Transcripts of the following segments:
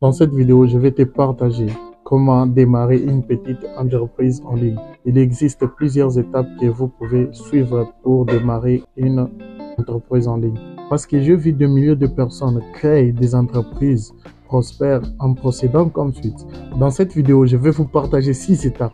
Dans cette vidéo, je vais te partager comment démarrer une petite entreprise en ligne. Il existe plusieurs étapes que vous pouvez suivre pour démarrer une entreprise en ligne. Parce que je vis de milliers de personnes créer des entreprises prospères en procédant comme suite. Dans cette vidéo, je vais vous partager 6 étapes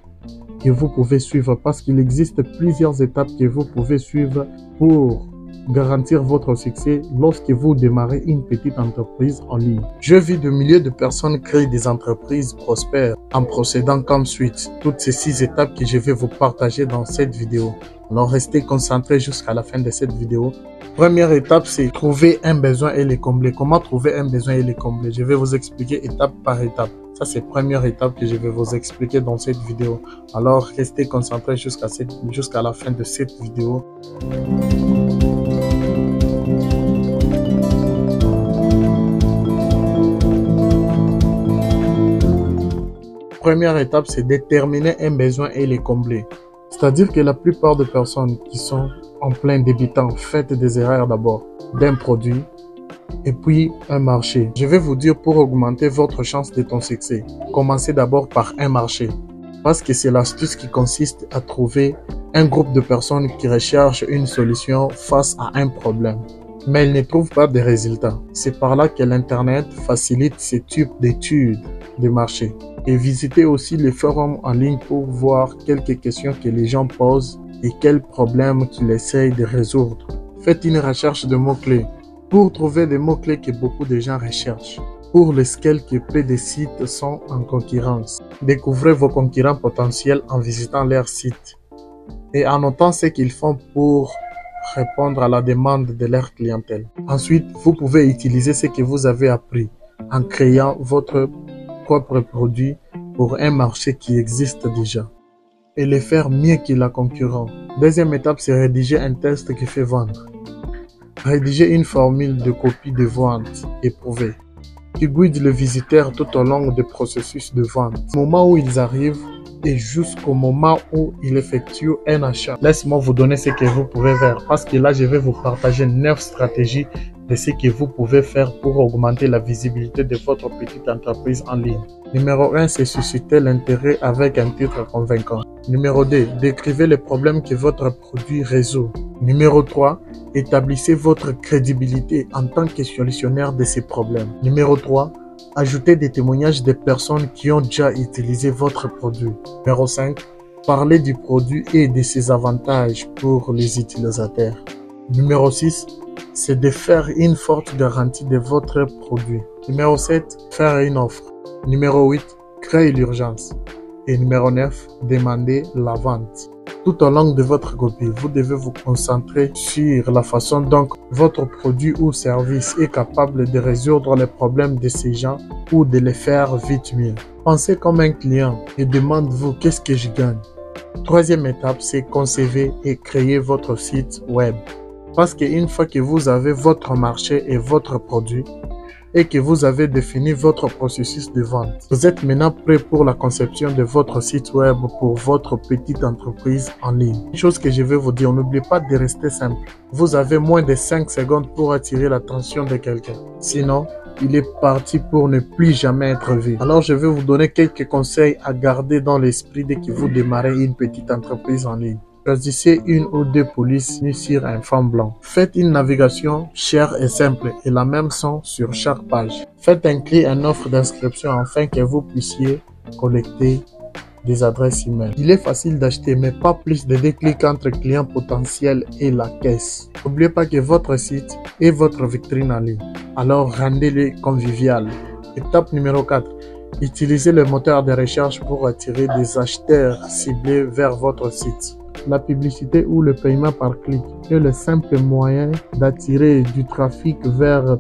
que vous pouvez suivre parce qu'il existe plusieurs étapes que vous pouvez suivre pour garantir votre succès lorsque vous démarrez une petite entreprise en ligne. Je vis de milliers de personnes créer des entreprises prospères en procédant comme suite. Toutes ces 6 étapes que je vais vous partager dans cette vidéo. Alors restez concentrés jusqu'à la fin de cette vidéo. Première étape, c'est trouver un besoin et le combler. Comment trouver un besoin et le combler? Je vais vous expliquer étape par étape. Ça, c'est la première étape que je vais vous expliquer dans cette vidéo. Alors restez concentrés jusqu'à la fin de cette vidéo. Première étape, c'est déterminer un besoin et le combler. C'est-à-dire que la plupart des personnes qui sont en plein débutant faites des erreurs d'abord d'un produit et puis un marché. Je vais vous dire pour augmenter votre chance de ton succès, commencez d'abord par un marché. Parce que c'est l'astuce qui consiste à trouver un groupe de personnes qui recherchent une solution face à un problème. Mais elles ne trouvent pas de résultats. C'est par là que l'Internet facilite ce type d'études de marché. Et visitez aussi les forums en ligne pour voir quelques questions que les gens posent et quels problèmes qu'ils essayent de résoudre. Faites une recherche de mots-clés pour trouver des mots-clés que beaucoup de gens recherchent. Pour lesquels que peu de sites sont en concurrence. Découvrez vos concurrents potentiels en visitant leur site et en notant ce qu'ils font pour répondre à la demande de leur clientèle. Ensuite, vous pouvez utiliser ce que vous avez appris en créant votre propre produit pour un marché qui existe déjà et le faire mieux que la concurrence. Deuxième étape, c'est rédiger un test qui fait vendre. Rédiger une formule de copie de vente éprouvée qui guide le visiteur tout au long du processus de vente, au moment où ils arrivent et jusqu'au moment où ils effectuent un achat. Laisse-moi vous donner ce que vous pouvez faire parce que là, je vais vous partager 9 stratégies de ce que vous pouvez faire pour augmenter la visibilité de votre petite entreprise en ligne. Numéro 1, c'est susciter l'intérêt avec un titre convaincant. Numéro 2, décrivez les problèmes que votre produit résout. Numéro 3, établissez votre crédibilité en tant que solutionnaire de ces problèmes. Numéro 3, ajoutez des témoignages de personnes qui ont déjà utilisé votre produit. Numéro 5, parlez du produit et de ses avantages pour les utilisateurs. Numéro 6, c'est de faire une forte garantie de votre produit. Numéro 7, faire une offre. Numéro 8, créer l'urgence. Et numéro 9, demander la vente. Tout au long de votre copie, vous devez vous concentrer sur la façon dont votre produit ou service est capable de résoudre les problèmes de ces gens ou de les faire vite mieux. Pensez comme un client et demandez-vous qu'est-ce que je gagne. Troisième étape, c'est concevoir et créer votre site web. Parce qu'une fois que vous avez votre marché et votre produit, et que vous avez défini votre processus de vente, vous êtes maintenant prêt pour la conception de votre site web pour votre petite entreprise en ligne. Une chose que je vais vous dire, n'oubliez pas de rester simple. Vous avez moins de 5 secondes pour attirer l'attention de quelqu'un. Sinon, il est parti pour ne plus jamais être vu. Alors, je vais vous donner quelques conseils à garder dans l'esprit dès que vous démarrez une petite entreprise en ligne. Choisissez une ou 2 polices sur un fond blanc. Faites une navigation chère et simple et la même son sur chaque page. Faites inclure une offre d'inscription afin que vous puissiez collecter des adresses email. Il est facile d'acheter mais pas plus de 2 clics entre clients potentiels et la caisse. N'oubliez pas que votre site est votre vitrine en ligne. Alors rendez-le convivial. Étape numéro 4. Utilisez le moteur de recherche pour attirer des acheteurs ciblés vers votre site. La publicité ou le paiement par clic est le simple moyen d'attirer du trafic vers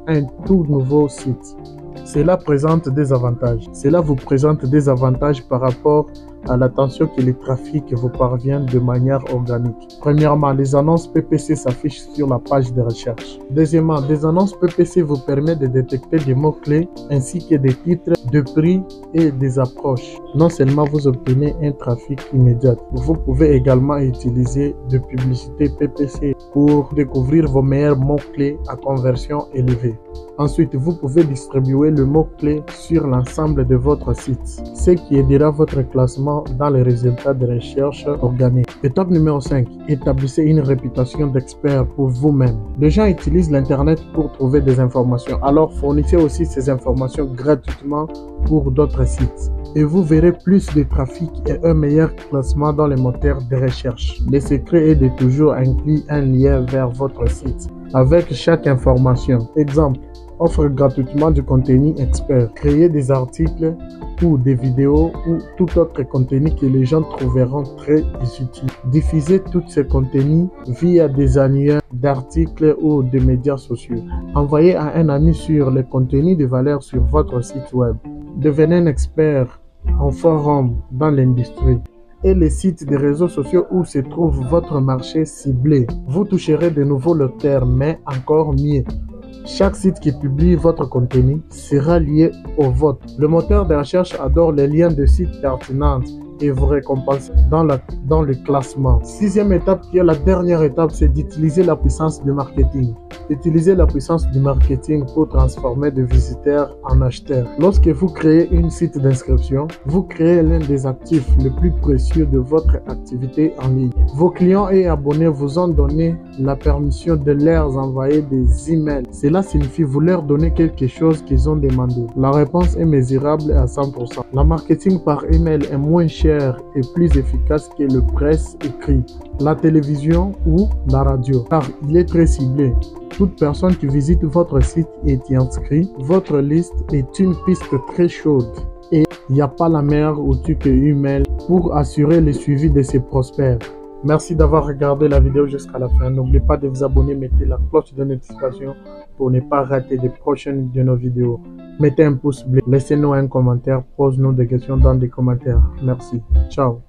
un tout nouveau site. Cela présente des avantages. Cela vous présente des avantages par rapport à l'attention que les trafics vous parviennent de manière organique. Premièrement, les annonces PPC s'affichent sur la page de recherche. Deuxièmement, des annonces PPC vous permettent de détecter des mots-clés ainsi que des titres, de prix et des approches. Non seulement vous obtenez un trafic immédiat, vous pouvez également utiliser de publicité PPC pour découvrir vos meilleurs mots-clés à conversion élevée. Ensuite, vous pouvez distribuer le mot-clé sur l'ensemble de votre site, ce qui aidera votre classement dans les résultats de recherche organiques. Étape numéro 5. Établissez une réputation d'expert pour vous-même. Les gens utilisent l'Internet pour trouver des informations, alors fournissez aussi ces informations gratuitement pour d'autres sites. Et vous verrez plus de trafic et un meilleur classement dans les moteurs de recherche. Le secret est de toujours inclure un lien vers votre site avec chaque information. Exemple, offre gratuitement du contenu expert. Créez des articles ou des vidéos ou tout autre contenu que les gens trouveront très utile. Diffusez tous ces contenus via des annuaires d'articles ou de médias sociaux. Envoyez à un ami sur les contenus de valeur sur votre site web. Devenez un expert en forum dans l'industrie et les sites des réseaux sociaux où se trouve votre marché ciblé. Vous toucherez de nouveau lecteurs, mais encore mieux. Chaque site qui publie votre contenu sera lié au vôtre. Le moteur de recherche adore les liens de sites pertinents et vous récompense dans le classement. Sixième étape, qui est la dernière étape, c'est d'utiliser la puissance du marketing. Utilisez la puissance du marketing pour transformer des visiteurs en acheteurs. Lorsque vous créez un site d'inscription, vous créez l'un des actifs les plus précieux de votre activité en ligne. Vos clients et abonnés vous ont donné la permission de leur envoyer des emails. Cela signifie vous leur donner quelque chose qu'ils ont demandé. La réponse est mesurable à 100%. Le marketing par email est moins cher et plus efficace que le presse écrit, la télévision ou la radio, car il est très ciblé. Toute personne qui visite votre site et y inscrit, votre liste est une piste très chaude et il n'y a pas la meilleure outil que email pour assurer le suivi de ses prospects. Merci d'avoir regardé la vidéo jusqu'à la fin. N'oubliez pas de vous abonner, mettez la cloche de notification pour ne pas rater les prochaines de nos vidéos. Mettez un pouce bleu, laissez-nous un commentaire, posez-nous des questions dans les commentaires. Merci. Ciao.